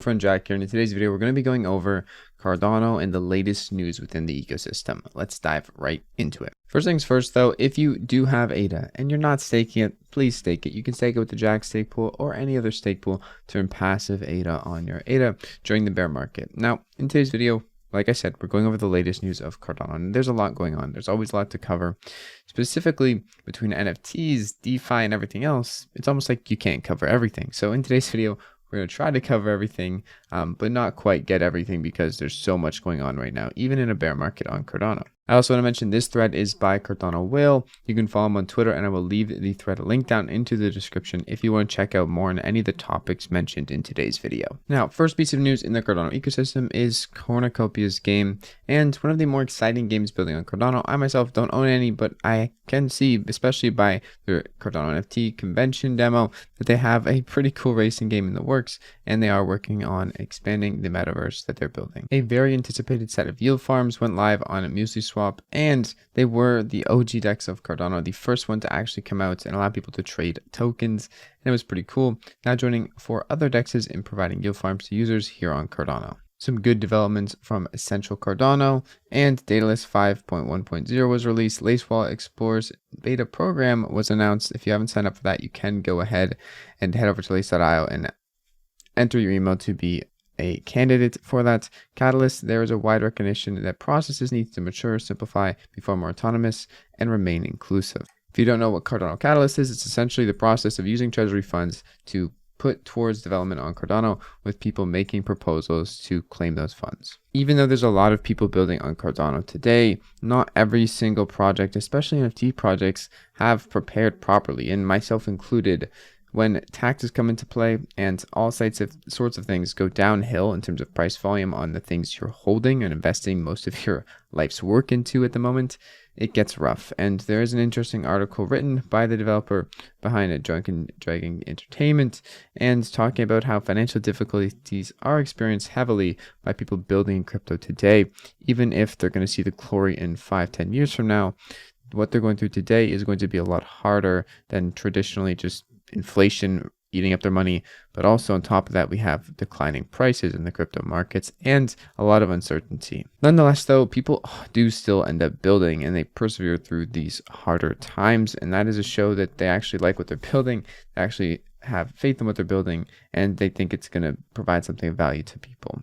Friend Jack here, and in today's video we're going to be going over Cardano and the latest news within the ecosystem. Let's dive right into it. First things first though, if you do have ADA and you're not staking it, please stake it. You can stake it with the Jack stake pool or any other stake pool to earn passive ADA on your ADA during the bear market. Now in today's video, like I said, we're going over the latest news of Cardano, and there's a lot going on. There's always a lot to cover, specifically between NFTs, DeFi, and everything else. It's almost like you can't cover everything. So in today's video, we're going to try to cover everything, but not quite get everything because there's so much going on right now, even in a bear market on Cardano. I also want to mention this thread is by Cardano Whale. You can follow him on Twitter, and I will leave the thread link down into the description if you want to check out more on any of the topics mentioned in today's video. Now, first piece of news in the Cardano ecosystem is Cornucopia's game, and one of the more exciting games building on Cardano. I myself don't own any, but I can see, especially by the Cardano NFT convention demo, that they have a pretty cool racing game in the works, and they are working on expanding the metaverse that they're building. A very anticipated set of yield farms went live on MuesliSwap, and they were the OG decks of Cardano, the first one to actually come out and allow people to trade tokens, and it was pretty cool. Now joining 4 other dexes in providing yield farms to users here on Cardano. Some good developments from Essential Cardano, and Daedalus 5.1.0 was released. Lace Wallet Explorers beta program was announced. If you haven't signed up for that, you can go ahead and head over to lace.io and enter your email to be a candidate for that. Catalyst, there is a wide recognition that processes need to mature, simplify, become more autonomous, and remain inclusive. If you don't know what Cardano Catalyst is, it's essentially the process of using treasury funds to put towards development on Cardano, with people making proposals to claim those funds. Even though there's a lot of people building on Cardano today, not every single project, especially NFT projects, have prepared properly, and myself included. When taxes come into play and all sorts of things go downhill in terms of price volume on the things you're holding and investing most of your life's work into at the moment, it gets rough. And there is an interesting article written by the developer behind Drunken Dragon Entertainment, and talking about how financial difficulties are experienced heavily by people building in crypto today. Even if they're going to see the glory in 5-10 years from now, what they're going through today is going to be a lot harder than traditionally just inflation eating up their money. But also on top of that, we have declining prices in the crypto markets and a lot of uncertainty. Nonetheless though, people do still end up building, and they persevere through these harder times, and that is a show that they actually like what they're building. They actually have faith in what they're building, and they think it's going to provide something of value to people.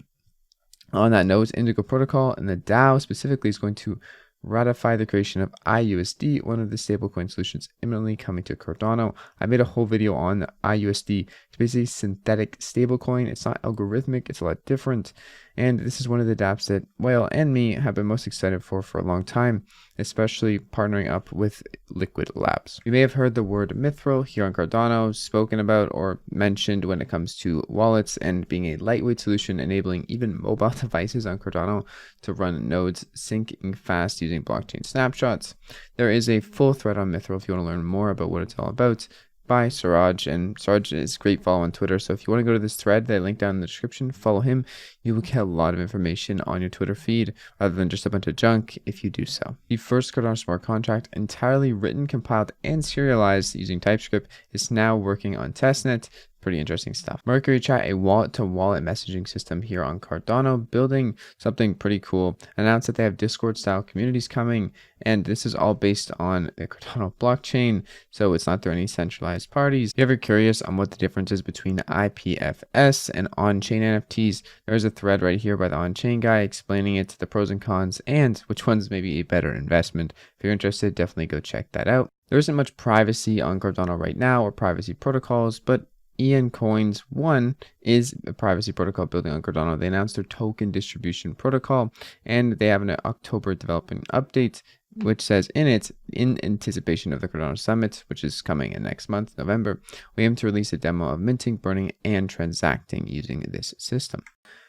On that note, Indigo Protocol and the DAO specifically is going to ratify the creation of IUSD, one of the stablecoin solutions imminently coming to Cardano. I made a whole video on the IUSD. It's basically synthetic stablecoin. It's not algorithmic, it's a lot different. And this is one of the dApps that Whale and me have been most excited for a long time, especially partnering up with Liquid Labs. You may have heard the word Mithril here on Cardano spoken about or mentioned when it comes to wallets and being a lightweight solution enabling even mobile devices on Cardano to run nodes syncing fast using blockchain snapshots. There is a full thread on Mithril if you want to learn more about what it's all about, by Suraj, and Suraj is a great follow on Twitter. So if you want to go to this thread that I linked down in the description, follow him. You will get a lot of information on your Twitter feed rather than just a bunch of junk if you do so. The first Cardano smart contract, entirely written, compiled, and serialized using TypeScript, is now working on testnet. Pretty interesting stuff. Mercury Chat, a wallet-to-wallet messaging system here on Cardano, building something pretty cool. Announced that they have Discord-style communities coming, and this is all based on the Cardano blockchain, so it's not through any centralized parties. If you're ever curious on what the difference is between IPFS and on-chain NFTs, there's a thread right here by the on-chain guy explaining it, the pros and cons, and which one's maybe a better investment. If you're interested, definitely go check that out. There isn't much privacy on Cardano right now, or privacy protocols, but Ian Coins 1 is a privacy protocol building on Cardano. They announced their token distribution protocol, and they have an October developing update, which says in it, in anticipation of the Cardano Summit, which is coming in next month, November, we aim to release a demo of minting, burning, and transacting using this system.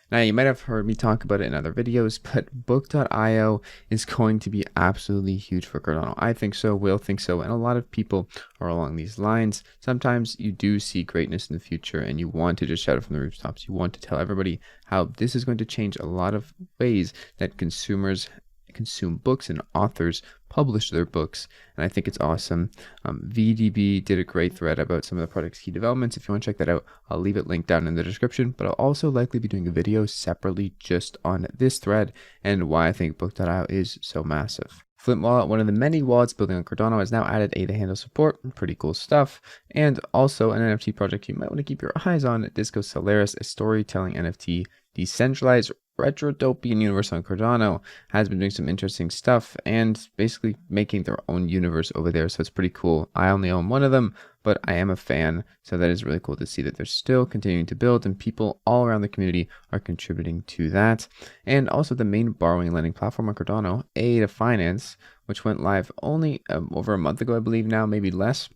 Now, you might have heard me talk about it in other videos, but Book.io is going to be absolutely huge for Cardano. I think so, Will think so, and a lot of people are along these lines. Sometimes you do see greatness in the future and you want to just shout it from the rooftops. You want to tell everybody how this is going to change a lot of ways that consumers consume books and authors publish their books, and I think it's awesome. VDB did a great thread about some of the project's key developments. If you want to check that out, I'll leave it linked down in the description, but I'll also likely be doing a video separately just on this thread and why I think book.io is so massive. Flint Wallet, one of the many wallets building on Cardano, has now added ADA handle support. Pretty cool stuff. And also an NFT project you might want to keep your eyes on, Disco Solaris, a storytelling NFT decentralized retrotopian universe on Cardano, has been doing some interesting stuff and basically making their own universe over there. So it's pretty cool. I only own one of them, but I am a fan. So that is really cool to see that they're still continuing to build and people all around the community are contributing to that. And also the main borrowing and lending platform on Cardano, ADA Finance, which went live only over a month ago, I believe now, maybe less,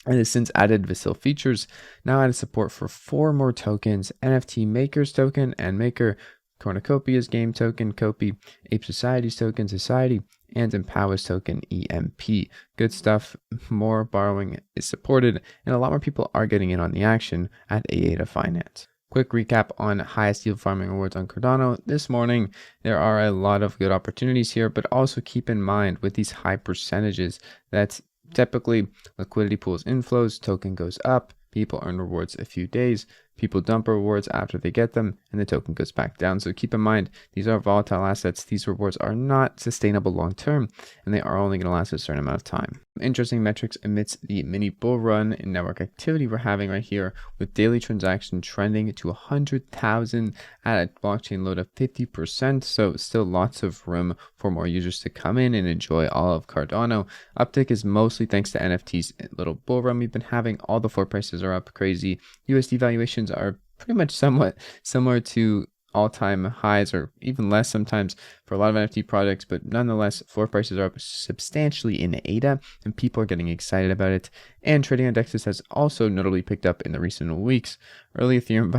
and has since added Vasil features, now added support for 4 more tokens: NFT Makers token and Maker, Cornucopia's game token, Copy, Ape Society's token, Society, and Empower's token, EMP. Good stuff. More borrowing is supported, and a lot more people are getting in on the action at ADA Finance. Quick recap on highest yield farming rewards on Cardano. This morning, there are a lot of good opportunities here, but also keep in mind with these high percentages that typically liquidity pools inflows, token goes up, people earn rewards a few days, people dump rewards after they get them, and the token goes back down. So keep in mind, these are volatile assets. These rewards are not sustainable long term, and they are only going to last a certain amount of time. Interesting metrics amidst the mini bull run in network activity we're having right here, with daily transaction trending to 100,000 at a blockchain load of 50%. So still lots of room for more users to come in and enjoy all of Cardano. Uptick is mostly thanks to NFT's little bull run we've been having. All the floor prices are up crazy. USD valuations are pretty much somewhat similar to all-time highs, or even less sometimes for a lot of NFT projects, but nonetheless floor prices are up substantially in ADA and people are getting excited about it. And trading on Dexus has also notably picked up in the recent weeks. Early Ethereum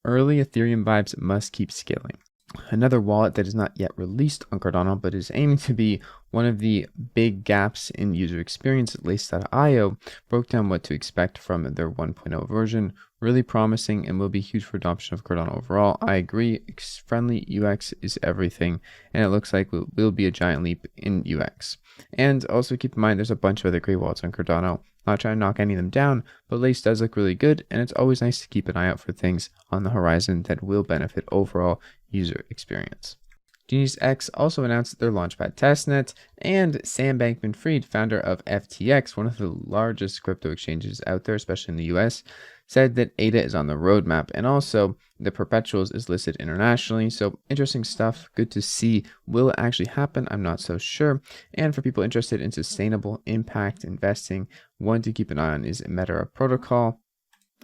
vibes must keep scaling. Another wallet that is not yet released on Cardano but is aiming to be one of the big gaps in user experience, Lace.io, broke down what to expect from their 1.0 version. Really promising and will be huge for adoption of Cardano overall. I agree, friendly UX is everything, and it looks like will be a giant leap in UX. And also keep in mind there's a bunch of other great wallets on Cardano. Not trying to knock any of them down, but Lace does look really good, and it's always nice to keep an eye out for things on the horizon that will benefit overall user experience. Genius X also announced their Launchpad testnet, and Sam Bankman-Fried, founder of FTX, one of the largest crypto exchanges out there, especially in the US, said that ADA is on the roadmap, and also the Perpetuals is listed internationally. So interesting stuff. Good to see. Will it actually happen? I'm not so sure. And for people interested in sustainable impact investing, one to keep an eye on is Meta Protocol.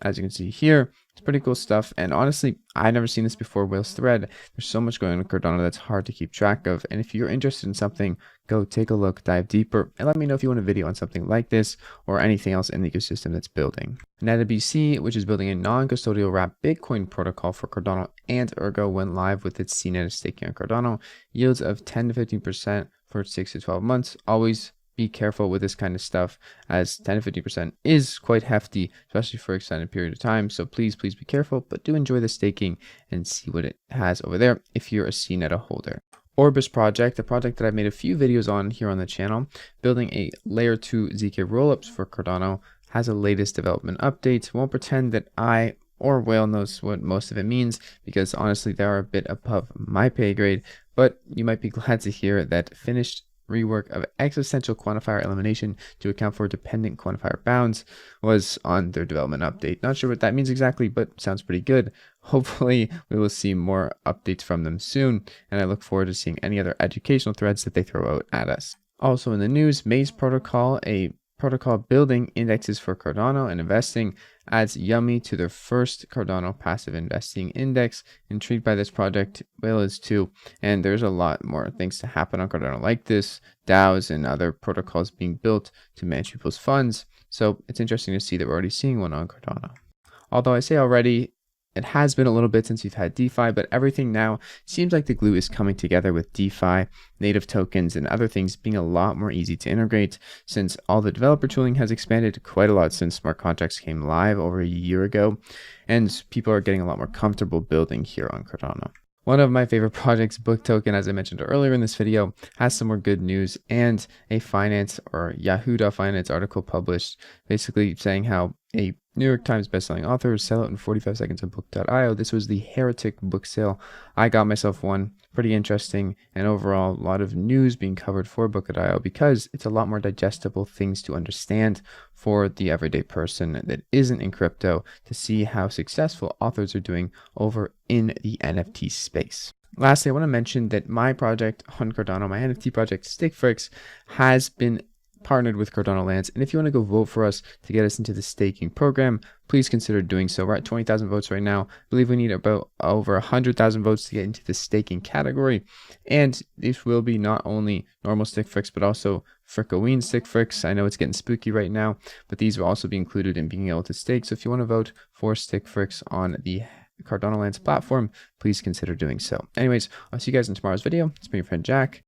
As you can see here, it's pretty cool stuff. And honestly, I've never seen this before. Whale's thread. There's so much going on in Cardano that's hard to keep track of. And if you're interested in something, go take a look, dive deeper, and let me know if you want a video on something like this or anything else in the ecosystem that's building. NetaBC, which is building a non-custodial wrapped Bitcoin protocol for Cardano and Ergo, went live with its CNET staking on Cardano. Yields of 10 to 15% for 6 to 12 months. Always be careful with this kind of stuff, as 10 to 50% is quite hefty, especially for an extended period of time. So please be careful, but do enjoy the staking and see what it has over there if you're a CNETA holder. Orbis project, a project that I've made a few videos on here on the channel, building a layer 2 ZK rollups for Cardano, has a latest development update. Won't pretend that I or Whale knows what most of it means, because honestly they are a bit above my pay grade, but you might be glad to hear that finished rework of existential quantifier elimination to account for dependent quantifier bounds was on their development update. Not sure what that means exactly, but sounds pretty good. Hopefully we will see more updates from them soon, and I look forward to seeing any other educational threads that they throw out at us. Also in the news, Maze Protocol, a protocol building indexes for Cardano and investing, adds Yummy to their first Cardano passive investing index. Intrigued by this project, Whale is too, and there's a lot more things to happen on Cardano like this, DAOs and other protocols being built to manage people's funds. So it's interesting to see that we're already seeing one on Cardano. Although I say already, it has been a little bit since we've had DeFi, but everything now seems like the glue is coming together, with DeFi, native tokens, and other things being a lot more easy to integrate, since all the developer tooling has expanded quite a lot since smart contracts came live over a year ago, and people are getting a lot more comfortable building here on Cardano. One of my favorite projects, Book Token, as I mentioned earlier in this video, has some more good news and a finance or Yahoo.Finance article published basically saying how a New York Times bestselling author sell out in 45 seconds on book.io. This was the Heretic book sale. I got myself one. Pretty interesting, and overall a lot of news being covered for book.io because it's a lot more digestible things to understand for the everyday person that isn't in crypto to see how successful authors are doing over in the NFT space. Lastly, I want to mention that my project on Cardano, my NFT project, Jack Friks, has been partnered with Cardano Lands, and if you want to go vote for us to get us into the staking program, please consider doing so. We're at 20,000 votes right now. I believe we need about over 100,000 votes to get into the staking category, and this will be not only normal Jack Friks but also Frickoween Jack Friks. I know it's getting spooky right now, but these will also be included in being able to stake. So if you want to vote for Jack Friks on the Cardano Lands platform, please consider doing so. Anyways, I'll see you guys in tomorrow's video. It's been your friend Jack.